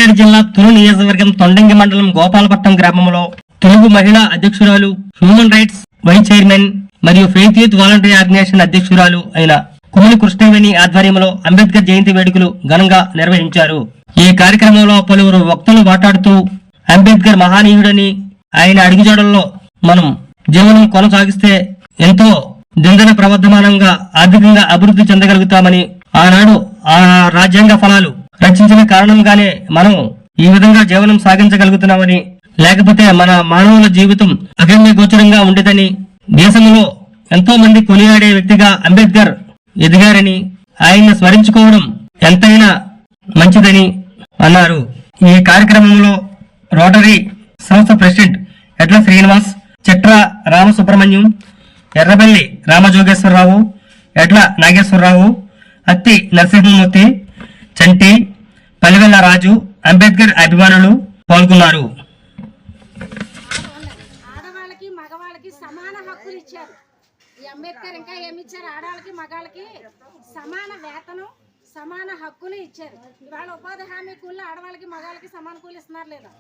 సూర్యాపేట జిల్లా తుని నియోజకవర్గం తొండంగి మండలం గోపాలపట్నం గ్రామంలో తెలుగు మహిళా అధ్యక్షురాలు, హ్యూమన్ రైట్స్ వైస్ చైర్మన్ మరియు ఫెయిత్ యూత్ వాలంటరీ ఆర్గనైజేషన్ అధ్యక్షురాలు అయిన కుమిలి కృష్ణవేణి ఆధ్వర్యంలో అంబేద్కర్ జయంతి వేడుకలు ఘనంగా నిర్వహించారు. ఈ కార్యక్రమంలో పలువురు వక్తలు మాట్లాడుతూ అంబేద్కర్ మహానీయుడని, ఆయన అడుగుజాడల్లో మనం జీవనం కొనసాగిస్తే ఎంతో దిందన ప్రవర్ధమానంగా ఆర్థికంగా అభివృద్ధి చెందగలుగుతామని, ఆనాడు ఆ రాజ్యాంగ ఫలాలు రచించిన కారణంగానే మనం ఈ విధంగా జీవనం సాగించగలుగుతున్నామని, లేకపోతే మన మానవుల జీవితం అగమ్య గోచరంగా ఉండేదని, దేశంలో ఎంతో మంది కొనియాడే వ్యక్తిగా అంబేద్కర్ ఎదిగారని, ఆయన్ని స్మరించుకోవడం ఎంతైనా మంచిదని అన్నారు. ఈ కార్యక్రమంలో రోటరీ సంస్థ ప్రెసిడెంట్ ఎడ్ల శ్రీనివాస్, చిట్ర రామసుబ్రహ్మణ్యం, ఎర్రబెల్లి రామజోగేశ్వరరావు, ఎడ్ల నాగేశ్వరరావు, అత్తి నరసింహమూర్తి, చంటి, పలివెల్ల రాజు, అంబేద్కర్ అభిమానులు పాల్గొన్నారు. ఆడవాళ్ళకి మగవాళ్ళకి సమాన హక్కులు ఇచ్చారు. ఈ అంబేద్కర్ ఇంకా ఏమి ఇచ్చారు? ఆడవాళ్ళకి మగవాళ్ళకి సమాన వేతనం, సమాన హక్కులు ఇచ్చారు. ఇవాళ ఉపాధి హామీ కూలి ఆడవాళ్ళకి మగవాళ్ళకి సమాన కూలి ఇస్తున్నారు లేదా?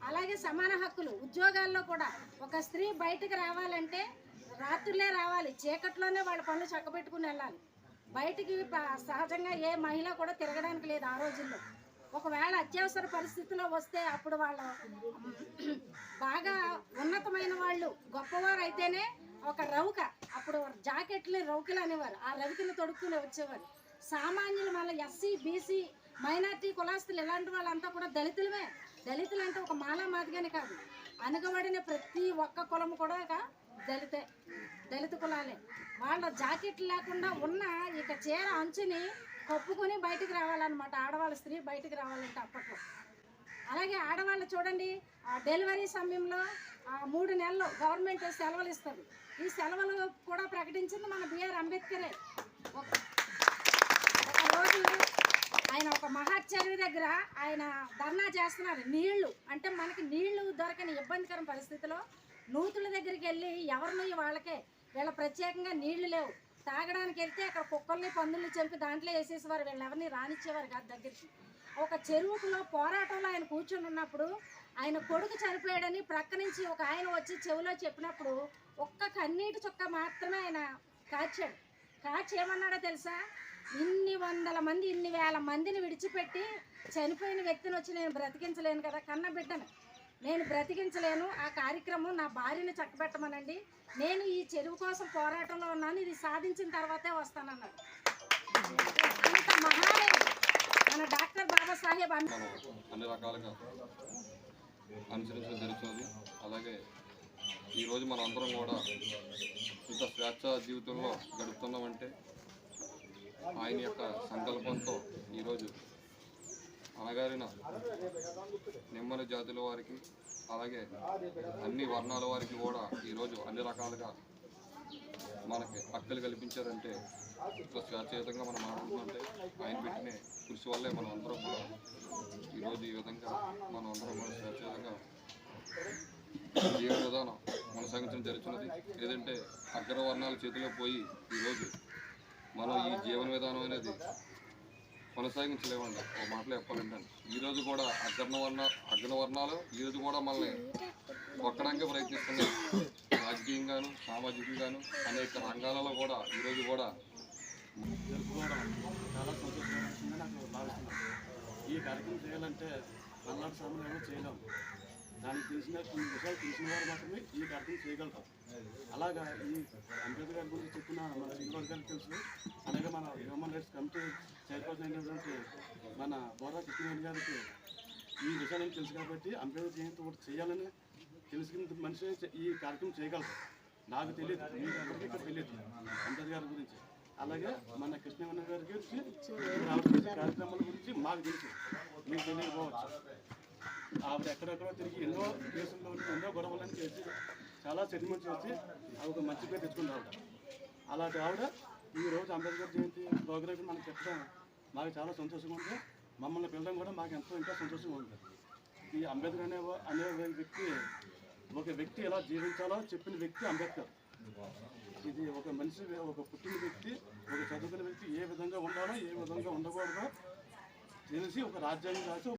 అలాగే సమాన హక్కులు ఉద్యోగాల్లో కూడా ఒక స్త్రీ బయటకు రావాలంటే రాత్రులే రావాలి, చీకట్లోనే వాళ్ళ పనులు చక్కబెట్టుకుని వెళ్ళాలి. బయటికి సహజంగా ఏ మహిళ కూడా తిరగడానికి లేదు ఆ రోజుల్లో. ఒకవేళ అత్యవసర పరిస్థితిలో వస్తే అప్పుడు వాళ్ళు బాగా ఉన్నతమైన వాళ్ళు గొప్పవారు అయితేనే ఒక రౌక, అప్పుడు జాకెట్లు రౌకలు అనేవారు, ఆ రవికను తొడుక్కుని వచ్చేవారు. సామాన్యులు మన ఎస్సీ, బీసీ, మైనార్టీ కులాస్తులు ఇలాంటి వాళ్ళంతా కూడా దళితులమే. దళితులు అంటే ఒక మాలా మాదిగానే కాదు, అనగబడిన ప్రతి ఒక్క కులం కూడా దళిత కులాలే. వాళ్ళ జాకెట్లు లేకుండా ఉన్న ఇక చీర అంచుని కప్పుకొని బయటకు రావాలన్నమాట ఆడవాళ్ళ స్త్రీ బయటకు రావాలంటే అప్పట్లో. అలాగే ఆడవాళ్ళు చూడండి, డెలివరీ సమయంలో 3 నెలలు గవర్నమెంట్ సెలవులు ఇస్తుంది. ఈ సెలవులు కూడా ప్రకటించింది మన బిఆర్ అంబేద్కరే. ఒక రోజు ఆయన ఒక మహాచర్య దగ్గర ఆయన ధర్నా చేస్తున్నారు. నీళ్లు అంటే మనకి నీళ్లు దొరకని ఇబ్బందికర పరిస్థితిలో నూతుల దగ్గరికి వెళ్ళి ఎవరినో వాళ్ళకే వీళ్ళ ప్రత్యేకంగా నీళ్లు లేవు, తాగడానికి వెళ్తే అక్కడ కుక్కల్ని పందుల్ని చంపి దాంట్లో వేసేసేవారు, వీళ్ళు ఎవరిని రానిచ్చేవారు కాదు దగ్గరికి. ఒక చెరువులో పోరాటంలో ఆయన కూర్చొని ఉన్నప్పుడు ఆయన కొడుకు చనిపోయాడని ప్రక్క నుంచి ఒక ఆయన వచ్చి చెవిలో చెప్పినప్పుడు ఒక్క కన్నీటి చుక్క మాత్రమే ఆయన కాచాడు. కాచి ఏమన్నాడో తెలుసా? ఇన్ని వందల మంది, ఇన్ని వేల మందిని విడిచిపెట్టి చనిపోయిన వ్యక్తిని వచ్చి నేను బ్రతికించలేను కదా, కన్న బిడ్డను నేను బ్రతికించలేను, ఆ కార్యక్రమం నా భార్యను చక్కబెట్టమనండి, నేను ఈ చెరువు కోసం పోరాటంలో ఉన్నాను, ఇది సాధించిన తర్వాతే వస్తానన్నాడు. అంత మహానీయుడు మన డాక్టర్ బాబాసాహెబ్ అన్ని రకాలుగా అనుసరించడం జరుగుతుంది. అలాగే ఈరోజు మన అందరం కూడా ఇంత స్వేచ్ఛ జీవితంలో గడుపుతున్నామంటే ఆయన యొక్క సంకల్పంతో ఈరోజు అనగారిన నిమ్మల జాతుల వారికి, అలాగే అన్ని వర్ణాల వారికి కూడా ఈరోజు అన్ని రకాలుగా మనకి హక్కులు కల్పించారంటే ఇట్లా స్వేచ్ఛయుతంగా మనం ఆడుతుంటే ఆయన పెట్టిన కృషి వల్లే మనం అందరం కూడా ఈరోజు ఈ విధంగా మనం అందరం కూడా స్వేచ్ఛయుతంగా జీవన విధానం కొనసాగించడం జరుగుతున్నది. ఏదంటే అగ్రవర్ణాల చేతిలో పోయి ఈరోజు మనం ఈ జీవన విధానం అనేది కొనసాగించలేమండి. ఒక మాటలో చెప్పాలంటే ఈరోజు కూడా అగ్రవర్ణాలు ఈరోజు కూడా మనల్ని కొట్టడానికి ప్రయత్నిస్తున్నాయి. రాజకీయంగాను, సామాజికంగాను అనేక రంగాలలో కూడా ఈరోజు కూడా జరుపుకోవడం చాలా సంతోషంగా నాకు భావిస్తున్నాను. ఈ కార్యక్రమం చేయాలంటే అల్లాంటి సమయంలో చేయలేము. దానికి తెలిసిన కొన్ని విషయాలు తెలిసిన వారు మాత్రమే ఈ కార్యక్రమం చేయగలుగుతాం. అలాగా ఈ అంబేద్కర్ గారి గురించి చెప్పిన మన శ్రీనివాస్ గారికి తెలుసు. అలాగే మన హ్యూమన్ రైట్స్ కమిటీ చైర్పర్సన్ అయినటువంటి మన బోరా కృష్ణవేణి గారికి ఈ విషయాలు తెలుసు కాబట్టి అంబేద్కర్ జయంతి ఒకటి చేయాలని తెలిసిన మనిషి ఈ కార్యక్రమం చేయగలరు. నాకు తెలియదు, మీకు ఎవరికి ఇక్కడ తెలియదు అంబేద్కర్ గారి గురించి. అలాగే మన కృష్ణవేణి గారి గురించి కార్యక్రమాల గురించి మాకు తెలుసు, మీకు తెలియకపోవచ్చు. ఆవిడ ఎక్కడెక్కడో తిరిగి ఎన్నో కేసుల్లో ఎన్నో గొడవలను చేసి చాలా సెటిల్మెంట్ చేసి ఒక మంచి పేరు తెచ్చుకుంది ఆవిడ. అలాంటి ఆవిడ ఈరోజు అంబేద్కర్ జయంతి ప్రోగ్రామ్ మనకు చెప్పడం మాకు చాలా సంతోషంగా ఉంది. మమ్మల్ని పిలవడం కూడా మాకు ఎంతో ఇంకా సంతోషంగా ఉంది. ఈ అంబేద్కర్ అనే వ్యక్తి ఎలా జీవించాలో చెప్పిన వ్యక్తి అంబేద్కర్. ఇది ఒక మనిషి, ఒక పుట్టిన వ్యక్తి, ఒక చదువుకున్న వ్యక్తి ఏ విధంగా ఉండాలో ఏ విధంగా ఉండకూడదో తెలిసి ఒక రాజ్యాంగం రాసి